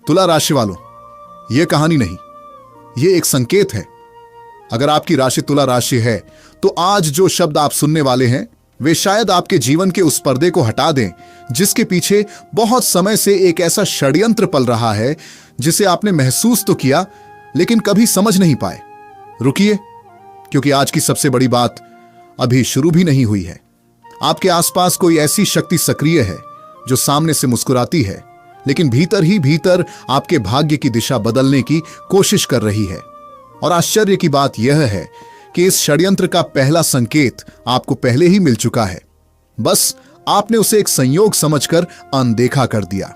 तुला राशि वालों, यह कहानी नहीं, यह एक संकेत है। अगर आपकी राशि तुला राशि है तो आज जो शब्द आप सुनने वाले हैं वे शायद आपके जीवन के उस पर्दे को हटा दें जिसके पीछे बहुत समय से एक ऐसा षड्यंत्र पल रहा है जिसे आपने महसूस तो किया लेकिन कभी समझ नहीं पाए। रुकिए, क्योंकि आज की सबसे बड़ी बात अभी शुरू भी नहीं हुई है। आपके आसपास कोई ऐसी शक्ति सक्रिय है जो सामने से मुस्कुराती है लेकिन भीतर ही भीतर आपके भाग्य की दिशा बदलने की कोशिश कर रही है। और आश्चर्य की बात यह है कि इस षड्यंत्र का पहला संकेत आपको पहले ही मिल चुका है, बस आपने उसे एक संयोग समझकर अनदेखा कर दिया।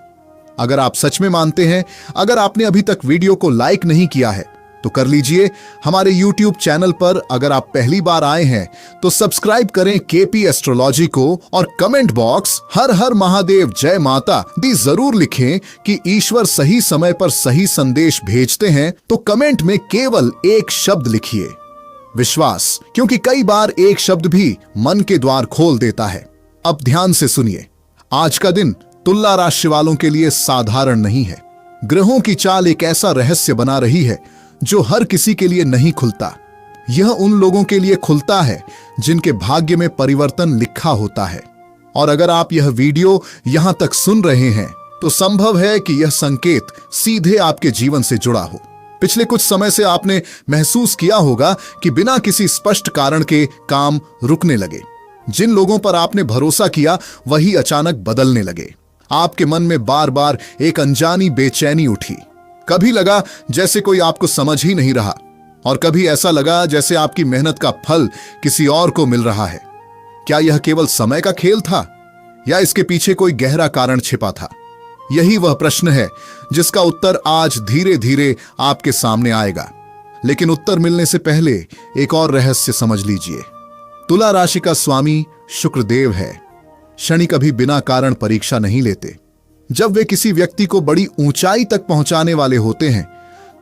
अगर आप सच में मानते हैं, अगर आपने अभी तक वीडियो को लाइक नहीं किया है तो कर लीजिए। हमारे YouTube चैनल पर अगर आप पहली बार आए हैं तो सब्सक्राइब करें केपी एस्ट्रोलॉजी को और कमेंट बॉक्स हर हर महादेव जय माता दी जरूर लिखें कि ईश्वर सही समय पर सही संदेश भेजते हैं। तो कमेंट में केवल एक शब्द लिखिए, विश्वास, क्योंकि कई बार एक शब्द भी मन के द्वार खोल देता है। अब ध्यान से सुनिए, आज का दिन तुला राशि वालों के लिए साधारण नहीं है। ग्रहों की चाल एक ऐसा रहस्य बना रही है जो हर किसी के लिए नहीं खुलता। यह उन लोगों के लिए खुलता है जिनके भाग्य में परिवर्तन लिखा होता है। और अगर आप यह वीडियो यहां तक सुन रहे हैं तो संभव है कि यह संकेत सीधे आपके जीवन से जुड़ा हो। पिछले कुछ समय से आपने महसूस किया होगा कि बिना किसी स्पष्ट कारण के काम रुकने लगे। जिन लोगों पर आपने भरोसा किया वही अचानक बदलने लगे। आपके मन में बार बार एक अनजानी बेचैनी उठी। कभी लगा जैसे कोई आपको समझ ही नहीं रहा और कभी ऐसा लगा जैसे आपकी मेहनत का फल किसी और को मिल रहा है। क्या यह केवल समय का खेल था या इसके पीछे कोई गहरा कारण छिपा था? यही वह प्रश्न है जिसका उत्तर आज धीरे धीरे आपके सामने आएगा। लेकिन उत्तर मिलने से पहले एक और रहस्य समझ लीजिए। तुला राशि का स्वामी शुक्रदेव है। शनि कभी बिना कारण परीक्षा नहीं लेते। जब वे किसी व्यक्ति को बड़ी ऊंचाई तक पहुंचाने वाले होते हैं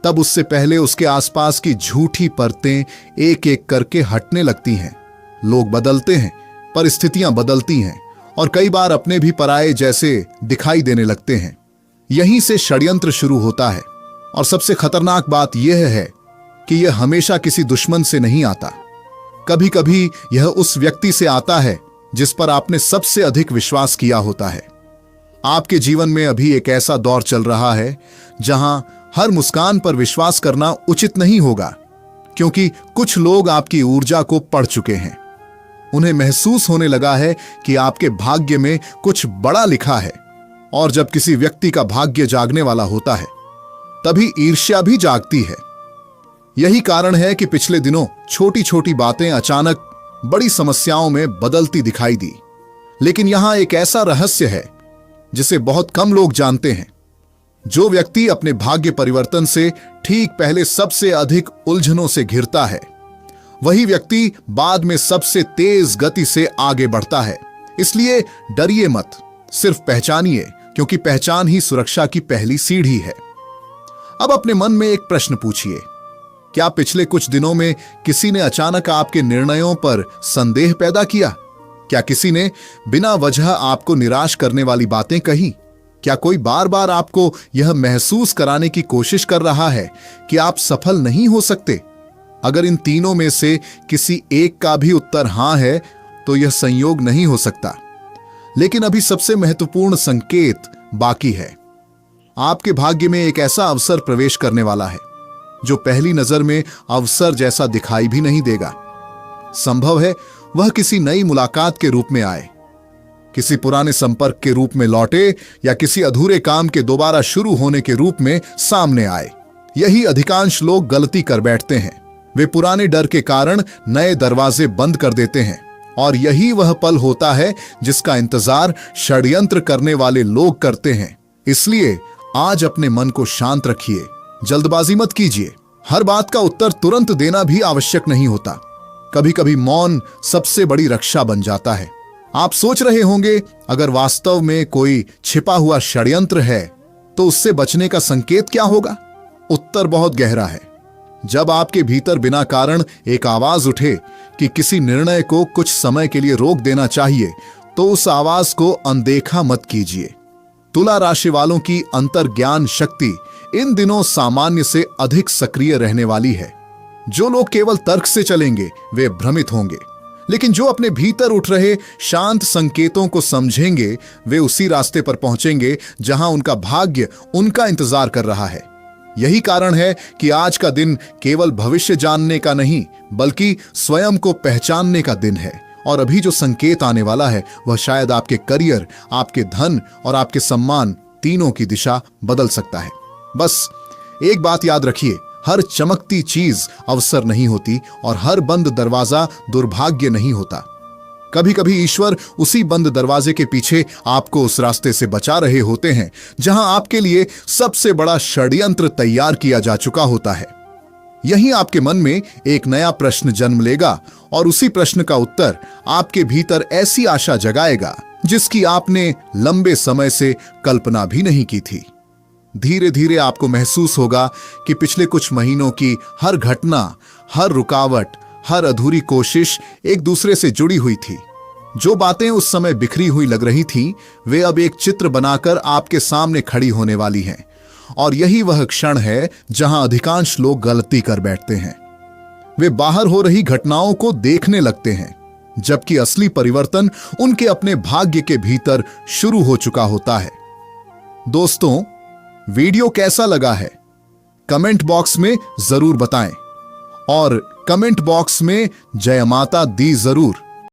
तब उससे पहले उसके आसपास की झूठी परतें एक एक करके हटने लगती हैं। लोग बदलते हैं, परिस्थितियां बदलती हैं और कई बार अपने भी पराये जैसे दिखाई देने लगते हैं। यहीं से षड्यंत्र शुरू होता है। और सबसे खतरनाक बात यह है कि यह हमेशा किसी दुश्मन से नहीं आता। कभी कभी यह उस व्यक्ति से आता है जिस पर आपने सबसे अधिक विश्वास किया होता है। आपके जीवन में अभी एक ऐसा दौर चल रहा है जहां हर मुस्कान पर विश्वास करना उचित नहीं होगा, क्योंकि कुछ लोग आपकी ऊर्जा को पढ़ चुके हैं। उन्हें महसूस होने लगा है कि आपके भाग्य में कुछ बड़ा लिखा है। और जब किसी व्यक्ति का भाग्य जागने वाला होता है तभी ईर्ष्या भी जागती है। यही कारण है कि पिछले दिनों छोटी छोटी बातें अचानक बड़ी समस्याओं में बदलती दिखाई दी। लेकिन यहां एक ऐसा रहस्य है जिसे बहुत कम लोग जानते हैं। जो व्यक्ति अपने भाग्य परिवर्तन से ठीक पहले सबसे अधिक उलझनों से घिरता है वही व्यक्ति बाद में सबसे तेज गति से आगे बढ़ता है। इसलिए डरिए मत, सिर्फ पहचानिए, क्योंकि पहचान ही सुरक्षा की पहली सीढ़ी है। अब अपने मन में एक प्रश्न पूछिए, क्या पिछले कुछ दिनों में किसी ने अचानक आपके निर्णयों पर संदेह पैदा किया? क्या किसी ने बिना वजह आपको निराश करने वाली बातें कही? क्या कोई बार बार आपको यह महसूस कराने की कोशिश कर रहा है कि आप सफल नहीं हो सकते? अगर इन तीनों में से किसी एक का भी उत्तर हां है तो यह संयोग नहीं हो सकता। लेकिन अभी सबसे महत्वपूर्ण संकेत बाकी है। आपके भाग्य में एक ऐसा अवसर प्रवेश करने वाला है जो पहली नजर में अवसर जैसा दिखाई भी नहीं देगा। संभव है वह किसी नई मुलाकात के रूप में आए, किसी पुराने संपर्क के रूप में लौटे या किसी अधूरे काम के दोबारा शुरू होने के रूप में सामने आए। यही अधिकांश लोग गलती कर बैठते हैं। वे पुराने डर के कारण नए दरवाजे बंद कर देते हैं। और यही वह पल होता है जिसका इंतजार षड्यंत्र करने वाले लोग करते हैं। इसलिए आज अपने मन को शांत रखिए, जल्दबाजी मत कीजिए। हर बात का उत्तर तुरंत देना भी आवश्यक नहीं होता। कभी कभी मौन सबसे बड़ी रक्षा बन जाता है। आप सोच रहे होंगे, अगर वास्तव में कोई छिपा हुआ षड्यंत्र है तो उससे बचने का संकेत क्या होगा? उत्तर बहुत गहरा है। जब आपके भीतर बिना कारण एक आवाज उठे कि किसी निर्णय को कुछ समय के लिए रोक देना चाहिए, तो उस आवाज को अनदेखा मत कीजिए। तुला राशि वालों की अंतर्ज्ञान शक्ति इन दिनों सामान्य से अधिक सक्रिय रहने वाली है। जो लोग केवल तर्क से चलेंगे वे भ्रमित होंगे, लेकिन जो अपने भीतर उठ रहे शांत संकेतों को समझेंगे वे उसी रास्ते पर पहुंचेंगे जहां उनका भाग्य उनका इंतजार कर रहा है। यही कारण है कि आज का दिन केवल भविष्य जानने का नहीं बल्कि स्वयं को पहचानने का दिन है। और अभी जो संकेत आने वाला है वह शायद आपके करियर, आपके धन और आपके सम्मान तीनों की दिशा बदल सकता है। बस एक बात याद रखिए, हर चमकती चीज अवसर नहीं होती और हर बंद दरवाजा दुर्भाग्य नहीं होता। कभी कभी ईश्वर उसी बंद दरवाजे के पीछे आपको उस रास्ते से बचा रहे होते हैं जहां आपके लिए सबसे बड़ा षड्यंत्र तैयार किया जा चुका होता है। यही आपके मन में एक नया प्रश्न जन्म लेगा और उसी प्रश्न का उत्तर आपके भीतर ऐसी आशा जगाएगा जिसकी आपने लंबे समय से कल्पना भी नहीं की थी। धीरे धीरे आपको महसूस होगा कि पिछले कुछ महीनों की हर घटना, हर रुकावट, हर अधूरी कोशिश एक दूसरे से जुड़ी हुई थी। जो बातें उस समय बिखरी हुई लग रही थीं, वे अब एक चित्र बनाकर आपके सामने खड़ी होने वाली हैं। और यही वह क्षण है जहां अधिकांश लोग गलती कर बैठते हैं। वे बाहर हो रही घटनाओं को देखने लगते हैं, जबकि असली परिवर्तन उनके अपने भाग्य के भीतर शुरू हो चुका होता है। दोस्तों, वीडियो कैसा लगा है कमेंट बॉक्स में जरूर बताएं और कमेंट बॉक्स में जय माता दी जरूर